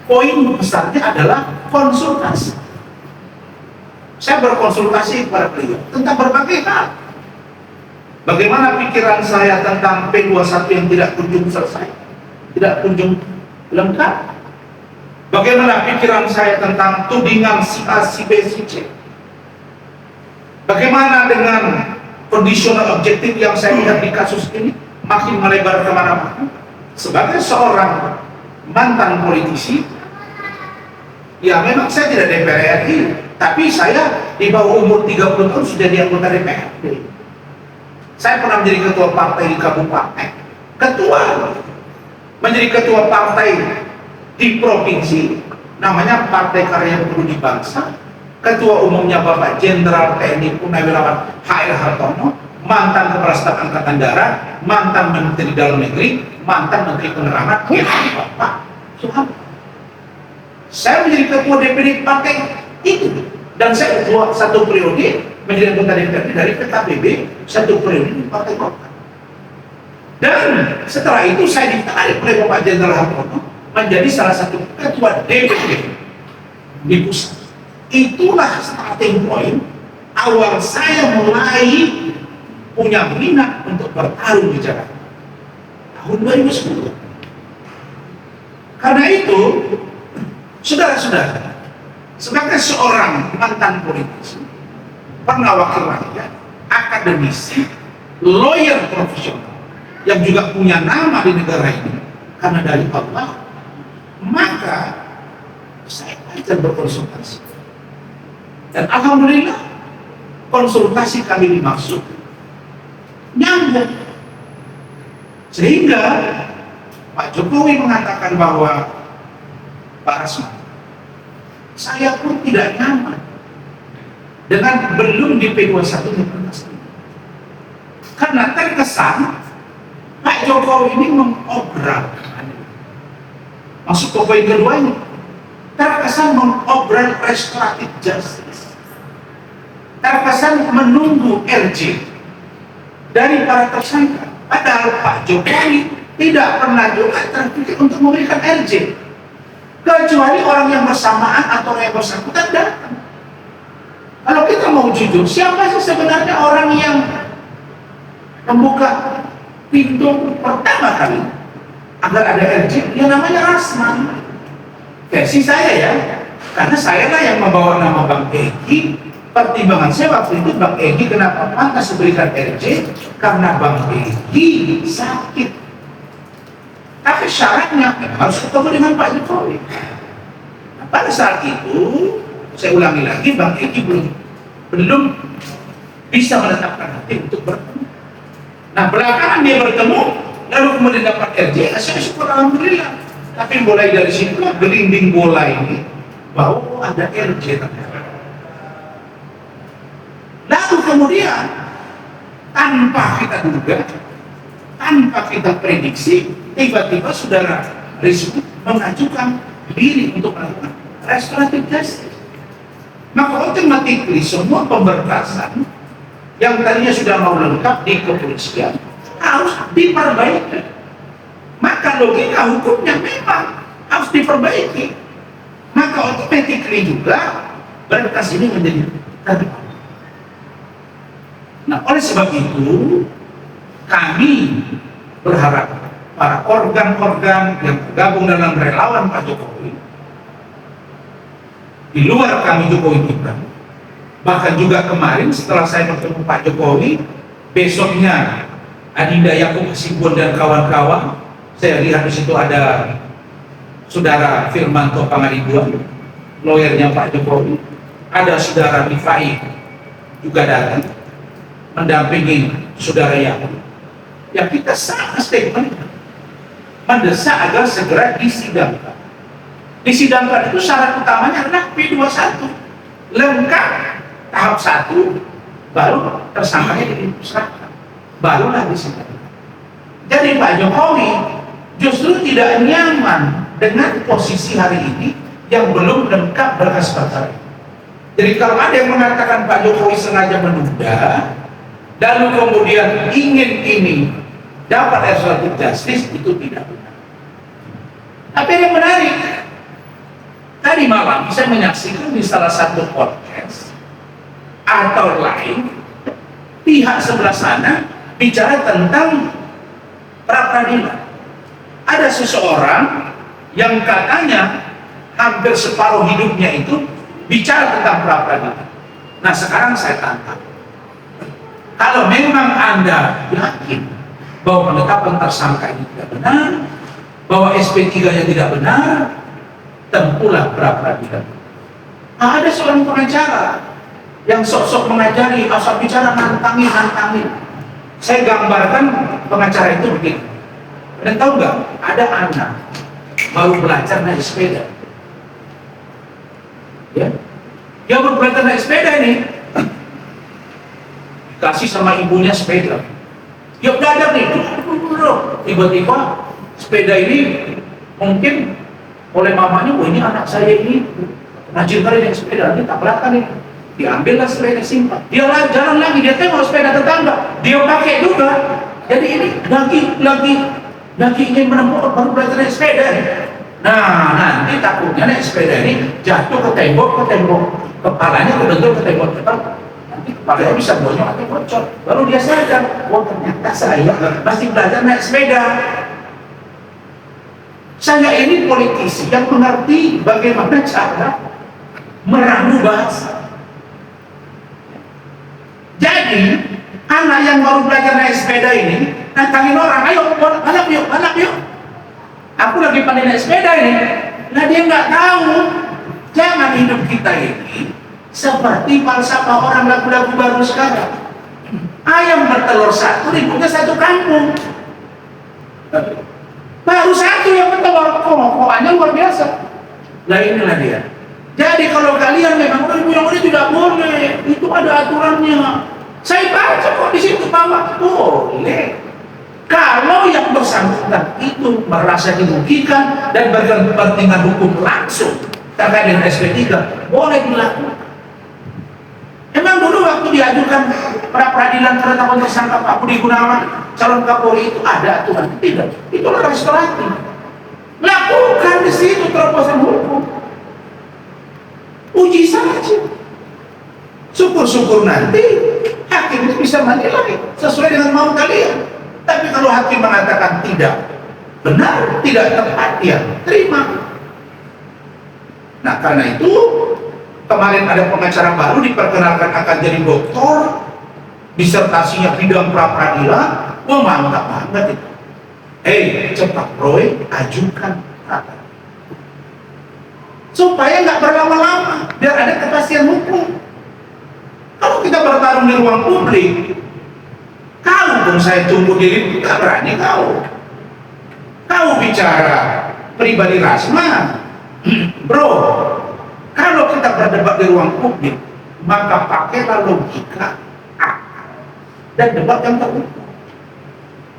poin besarnya adalah konsultasi. Saya berkonsultasi kepada beliau tentang berbagai hal. Bagaimana pikiran saya tentang P21 yang tidak kunjung selesai, tidak kunjung lengkap. Bagaimana pikiran saya tentang tudingan si A, si B, si C. Bagaimana dengan kondisional objektif yang saya lihat di kasus ini makin melebar kemana-mana. Sebagai seorang mantan politisi, ya memang saya tidak DPR RI, tapi saya di bawah umur 30 tahun sudah di anggota DPRD. Saya pernah menjadi ketua partai di kabupaten, menjadi ketua partai di provinsi, namanya Partai Karya Peduli Bangsa. Ketua umumnya Bapak Jenderal TNI Purnawirawan HR Hartono, mantan Kepala Staf Angkatan Darat, mantan Menteri Dalam Negeri, mantan Menteri Penerangan, Bapak Soeharto. Saya menjadi ketua DPD partai itu, dan saya ketua satu periode menjadi anggota DPRD dari PKPB, satu periode di Partai Golkar. Dan setelah itu saya ditarik oleh Bapak Jenderal Hartono menjadi salah satu ketua DPD di pusat. Itulah starting point awal saya mulai punya minat untuk bertarung di Jakarta tahun 2010. Karena itu, saudara-saudara, sebagai seorang mantan politisi, pernah wakil rakyat, akademisi, lawyer profesional yang juga punya nama di negara ini karena dari Allah, maka saya akan berkonsultasi. Dan alhamdulillah konsultasi kami dimaksud nyambung, sehingga Pak Jokowi mengatakan bahwa Pak Rasman, saya pun tidak nyaman dengan belum di P21 diperlukan, karena terkesan Pak Jokowi ini mengobral. Masuk ke poin kedua ini, terkesan mengobral restoratif justice, terkesan menunggu RJ dari para tersangka, padahal Pak Jokowi tidak pernah juga terpikir untuk memberikan RJ, kecuali orang yang bersamaan atau orang yang bersangkutan datang. Kalau kita mau jujur, siapa sih sebenarnya orang yang membuka pintu pertama kali agar ada RJ? Ya namanya Rasman. Versi saya ya, karena saya lah yang membawa nama Bang Egy. Pertimbangan saya waktu itu, Bang Egy kenapa pantas diberikan RJ? Karena Bang Egy sakit. Tapi syaratnya harus ketemu dengan Pak Jokowi. Nah, pada saat itu, saya ulangi lagi, Bang Egy belum bisa menetapkan hati untuk bertemu. Nah, belakangan dia bertemu, lalu kemudian dapat RJ, saya syukur alhamdulillah. Tapi mulai dari situ, gelinding bola ini, bahwa ada RJ ternyata. Lalu kemudian, tanpa kita duga, tanpa kita prediksi, tiba-tiba saudara Rizky mengajukan diri untuk melakukan restoratif justice. Maka otomatis semua pemberkasan yang tadinya sudah mau lengkap di kepolisian harus diperbaiki. Maka logika hukumnya memang harus diperbaiki. Maka otomatis juga berkas ini menjadi terbaik. Nah, oleh sebab itu kami berharap para organ-organ yang tergabung dalam relawan Pak Jokowi, di luar kami Jokowi Gibran, bahkan juga kemarin setelah saya bertemu Pak Jokowi, besoknya Adinda Yakub Hasibuan dan kawan-kawan, saya lihat di situ ada saudara Firmanto Pangaribuan, lawyernya Pak Jokowi, ada saudara Rifai juga datang mendampingi saudara Yakub. Yang kita sangat statement mendesak agar segera disidangkan. Disidangkan itu syarat utamanya adalah P21 lengkap tahap 1, baru tersangkanya diserahkan, barulah disidangkan. Jadi Pak Jokowi justru tidak nyaman dengan posisi hari ini yang belum lengkap berkas perkara. Jadi kalau ada yang mengatakan Pak Jokowi sengaja menunda, lalu kemudian ingin ini dapat restoratif justice, itu tidak benar. Tapi yang menarik, Tadi malam saya menyaksikan di salah satu podcast atau live, pihak sebelah sana bicara tentang pra peradilan. Ada seseorang yang katanya hampir separuh hidupnya itu bicara tentang pra peradilan. Nah sekarang saya tantang, kalau memang Anda yakin bahwa penetapan tersangka ini tidak benar, bahwa SP3-nya tidak benar, tempuhlah pra peradilan. Nah, ada seorang pengacara yang sok-sok mengajari, asal bicara nantangin. Saya gambarkan pengacara itu begini. Dan tahu nggak, ada anak baru belajar naik sepeda. Ya, dia baru belajar naik sepeda ini, dikasih sama ibunya sepeda. Dia belajar nih, tiba-tiba sepeda ini mungkin oleh mamanya, wah ini anak saya ini rajin kali naik sepeda, nanti tabrakan nih. Diambillah sepeda simpan, dia jalan lagi, dia tengok sepeda tetangga, dia pakai juga. Jadi ini lagi ingin menempuh, baru belajar naik sepeda nih. Nah nanti takutnya naik sepeda ini jatuh ke tembok, kepalanya kebentur ke tembok, nanti kepalanya bisa bonyok atau bocor. Baru dia sadar, wah ternyata saya masih belajar naik sepeda. Saya ini politisi yang mengerti bagaimana cara meramu bahasa. Jadi anak yang baru belajar naik sepeda ini nantangin orang, ayo balap yuk. Aku lagi pandai naik sepeda ini. Nah dia nggak tahu, jangan hidup kita ini seperti falsafah orang lagu-lagu baru sekarang. Ayam bertelur satu, ributnya satu kampung. Baru satu yang bertelur, kokoannya luar biasa. Lah inilah dia. Jadi kalau kalian memang yang ini tidak boleh, itu ada aturannya. Saya baca kok di situ bahwa boleh. Kalau yang bersangkutan itu merasa dirugikan dan berkepentingan hukum langsung terkait dengan SP3, boleh dilakukan. Emang dulu waktu diajukan pra peradilan penetapan tersangka Pak Budi Gunawan calon Kapolri itu ada aturan? Tidak. Itulah restoratif. Lakukan di situ terobosan hukum. Uji saja. Syukur-syukur nanti hakim itu bisa menilai sesuai dengan mau kalian. Tapi kalau hakim mengatakan tidak benar, tidak tepat, ya terima. Nah karena itu kemarin ada pengacara baru diperkenalkan akan jadi doktor, disertasinya bidang pra peradilan. Wah mantap banget itu. Cepat Roy, ajukan kata supaya nggak berlama-lama, biar ada kepastian hukum. Kalau kita bertarung di ruang publik, kau pun saya tumbuh diri, nggak berani kau bicara pribadi Rasma, bro. Kalau kita berdebat di ruang publik, maka pakailah logika, akal, dan debat yang terukur.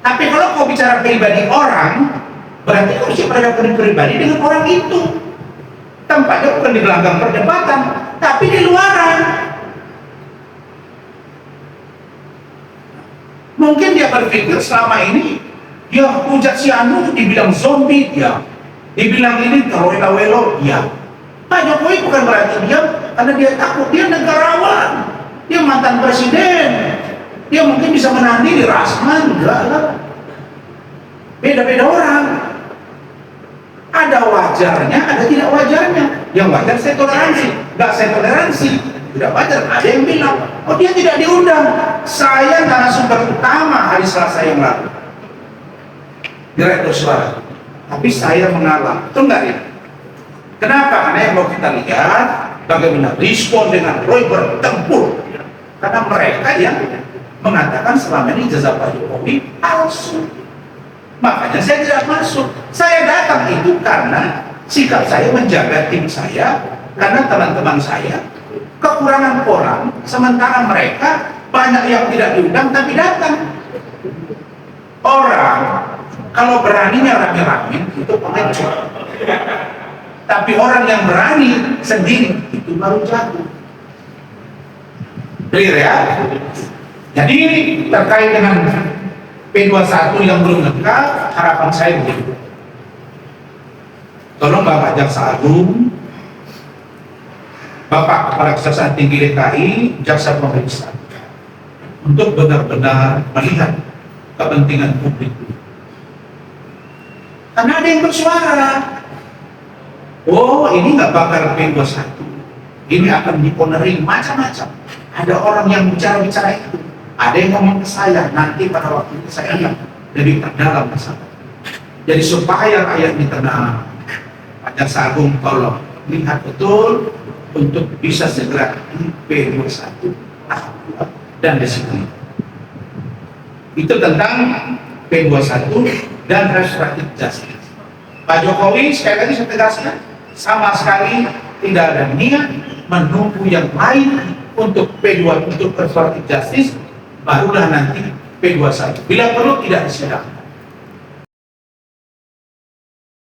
Tapi kalau kau bicara pribadi orang, berarti kau harus berdebat pribadi dengan orang itu. Tempatnya bukan di gelanggang perdebatan, tapi di luaran. Mungkin dia berpikir selama ini dia hujat si Anu, dibilang zombie dia, dibilang ini terwelo-welo dia. Pak Jokowi bukan berarti dia karena dia takut, dia negarawan, dia mantan presiden, dia mungkin bisa menandingi Rasman, enggak lah. Beda-beda orang. Ada wajarnya, ada tidak wajarnya. Yang wajar saya toleransi, nggak saya toleransi. Tidak wajar, ada yang bilang, oh dia tidak diundang. Saya narasumber utama hari Selasa yang lalu, Direktur Suara. Tapi saya mengalah, itu enggak ya? Kenapa? Karena yang mau kita lihat bagaimana respon dengan Roy bertempur. Karena mereka yang mengatakan selama ini jasa Pak Jokowi palsu. Makanya saya tidak masuk. Saya datang itu karena sikap saya menjaga tim saya, karena teman-teman saya kekurangan orang, sementara mereka banyak yang tidak diundang tapi datang. Orang kalau beraninya rame-rame itu pengecut, tapi orang yang berani sendiri itu baru jago. Clear ya? Jadi terkait dengan P21 yang belum lengkap, harapan saya begitu. Tolong Bapak Jaksa Agung Bapak Kepala Kejaksaan Tinggi DKI, jaksa pemeriksa, untuk benar-benar melihat kepentingan publik. Karena ada yang bersuara, oh ini nggak bakal P21, ini akan diponering macam-macam. Ada orang yang bicara-bicara itu, ada yang ngomong ke saya, nanti pada waktu itu saya akan lebih terdalam masalah. Jadi supaya rakyat tenang, Pak Jaksa Agung tolong lihat betul untuk bisa segera di P21 tahap 2 dan disiplin. Itu tentang P21 dan restoratif justice. Pak Jokowi sekali lagi saya tegaskan, sama sekali tidak ada niat menunggu yang lain untuk P2 untuk restoratif justice, barulah nanti P21. Bila perlu tidak disidang.